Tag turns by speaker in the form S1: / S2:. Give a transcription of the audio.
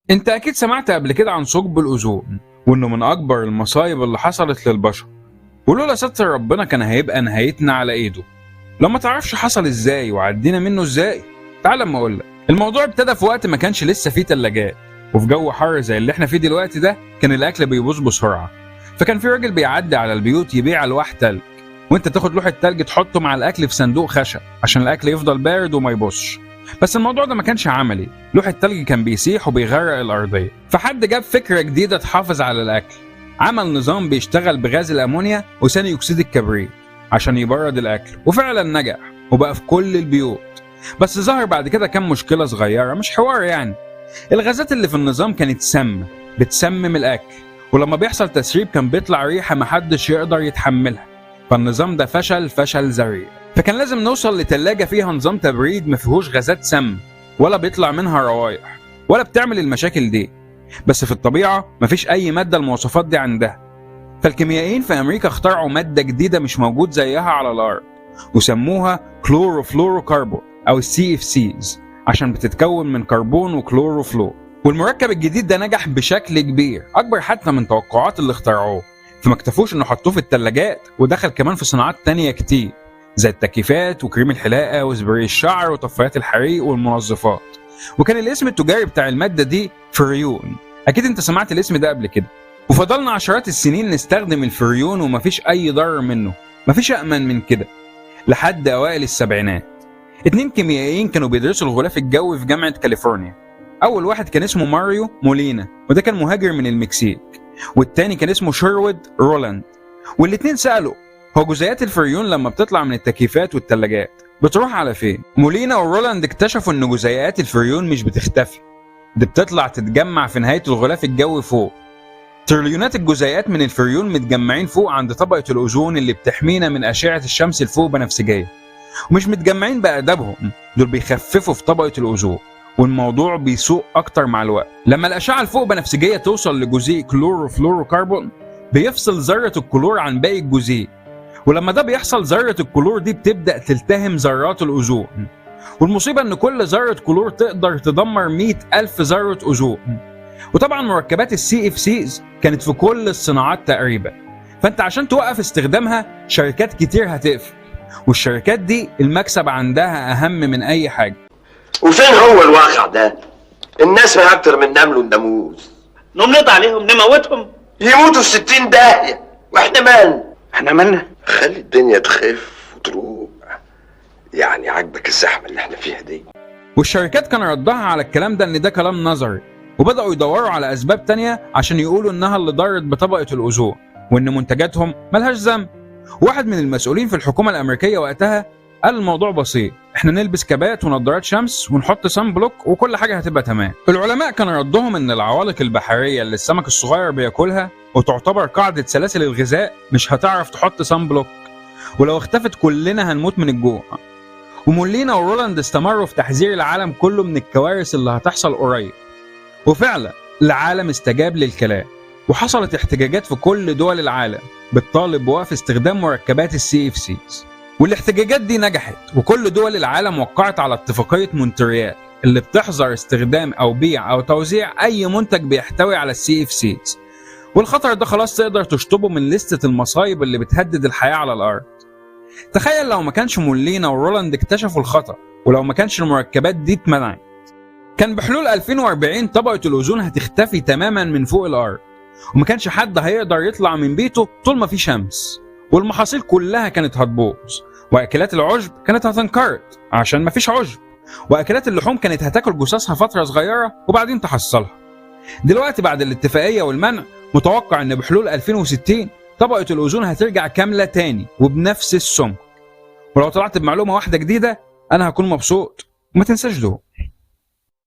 S1: انت اكيد سمعت قبل كده عن ثقب الاوزون، وانه من اكبر المصايب اللي حصلت للبشر، ولولا ستر ربنا كان هيبقى نهايتنا على ايده. لو ما تعرفش حصل ازاي وعدينا منه ازاي، تعال اما اقولك. الموضوع ابتدى في وقت ما كانش لسه فيه تلاجات، وفي جو حر زي اللي احنا فيه دلوقتي ده كان الاكل بيبوظ بسرعه. فكان في راجل بيعدي على البيوت يبيع الواح تلج، وانت تاخد لوح التلج تحطه مع الاكل في صندوق خشب عشان الاكل يفضل بارد وما يبوظش. بس الموضوع ده ما كانش عملي، لوح التلج كان بيسيح وبيغرق الارضيه. فحد جاب فكره جديده تحافظ على الاكل، عمل نظام بيشتغل بغاز الامونيا وثاني اكسيد الكبريت عشان يبرد الاكل، وفعلا نجح وبقى في كل البيوت. بس ظهر بعد كده كام مشكله صغيره، مش حوار يعني. الغازات اللي في النظام كانت سامه، بتسمم الاكل، ولما بيحصل تسريب كان بيطلع ريحه محدش يقدر يتحملها. فالنظام ده فشل ذريع. فكان لازم نوصل لتلاجة فيها نظام تبريد ما فيهوش غازات سم، ولا بيطلع منها روايح، ولا بتعمل المشاكل دي. بس في الطبيعة مفيش أي مادة المواصفات دي عندها. فالكيميائيين في أمريكا اخترعوا مادة جديدة مش موجود زيها على الأرض، وسموها كلوروفلوروكربون أو CFCs، عشان بتتكون من كربون وكلوروفلور. والمركب الجديد ده نجح بشكل كبير، أكبر حتى من توقعات اللي اخترعوه. فما اكتفوش إنه حطوه في التلاجات، ودخل كمان في صناعات تانية كتير زي التكييفات وكريم الحلاقة وسبراي الشعر وطفايات الحريق والمنظفات. وكان الاسم التجاري بتاع المادة دي فريون. أكيد أنت سمعت الاسم ده قبل كده. وفضلنا عشرات السنين نستخدم الفريون ومفيش أي ضرر منه، مفيش أأمن من كده، لحد أوائل السبعينات. 2 كيميائيين كانوا بيدرسوا الغلاف الجوي في جامعة كاليفورنيا. أول واحد كان اسمه ماريو مولينا، وده كان مهاجر من المكسيك، والتاني كان اسمه شيرويد رولاند. والاتنين سألوا، هو جزيئات الفريون لما بتطلع من التكييفات والتلاجات بتروح على فين؟ مولينا ورولاند اكتشفوا ان جزيئات الفريون مش بتختفي، دي بتطلع تتجمع في نهاية الغلاف الجوي فوق. تريليونات الجزيئات من الفريون متجمعين فوق عند طبقة الأوزون اللي بتحمينا من أشعة الشمس الفوق بنفسجية. ومش متجمعين بأدبهم، دول بيخففوا في طبقة الأوزون، والموضوع بيسوء أكتر مع الوقت. لما الأشعة الفوق بنفسجية توصل لجزيء كلوروفلوروكربون، بيفصل ذرة الكلور عن باقي الجزيء، ولما ده بيحصل ذرة الكلور دي بتبدأ تلتهم ذرات الأوزون. والمصيبة إن كل ذرة كلور تقدر تدمر 100,000 ذرة أوزون. وطبعا مركبات CFCs كانت في كل الصناعات تقريبا. فأنت عشان توقف استخدامها شركات كتير هتقفل، والشركات دي المكسب عندها أهم من أي حاجة.
S2: وفين هو الواقع ده؟ الناس ما أكتر من نمل والناموس.
S3: نقضي عليهم نموتهم
S2: يموتوا في 60 داهية، واحنا مالنا؟
S3: احنا مالنا؟
S2: خلي الدنيا تخف وتروق. يعني عاجبك الزحمة اللي احنا فيها دي؟
S1: والشركات كان ردها على الكلام ده ان ده كلام نظري، وبدأوا يدوروا على اسباب تانية عشان يقولوا انها اللي ضرت بطبقة الاوزون، وان منتجاتهم ملهاش ذنب. واحد من المسؤولين في الحكومة الامريكية وقتها قال الموضوع بسيط، احنا نلبس كبات ونظارات شمس ونحط سان بلوك وكل حاجة هتبقى تمام. العلماء كان ردهم ان العوالق البحرية اللي السمك الصغير بياكلها وتعتبر قاعدة سلاسل الغذاء مش هتعرف تحط سان بلوك، ولو اختفت كلنا هنموت من الجوع. ومولينا ورولاند استمروا في تحذير العالم كله من الكوارث اللي هتحصل قريب. وفعلا العالم استجاب للكلام، وحصلت احتجاجات في كل دول العالم بتطالب بوقف استخدام مركبات CFCs. والاحتجاجات دي نجحت، وكل دول العالم وقعت على اتفاقية مونتريال اللي بتحظر استخدام أو بيع أو توزيع أي منتج بيحتوي على CFCs. والخطر ده خلاص تقدر تشطبه من لستة المصايب اللي بتهدد الحياة على الأرض. تخيل لو ما كانش مولينا ورولاند اكتشفوا الخطر، ولو ما كانش المركبات دي اتمنعت، كان بحلول 2040 طبقة الأوزون هتختفي تماما من فوق الأرض، وما كانش حد هيقدر يطلع من بيته طول ما في شمس، والمحاصيل كلها كانت هتبوظ، وأكلات العشب كانت هتنقرض عشان ما فيش عشب، وأكلات اللحوم كانت هتاكل جثثها فترة صغيرة وبعدين تحصلها. دلوقتي بعد الاتفاقية والمنع متوقع ان بحلول 2060 طبقة الأوزون هترجع كاملة تاني وبنفس السمك. ولو طلعت بمعلومة واحدة جديدة أنا هكون مبسوط، وما تنساش ده.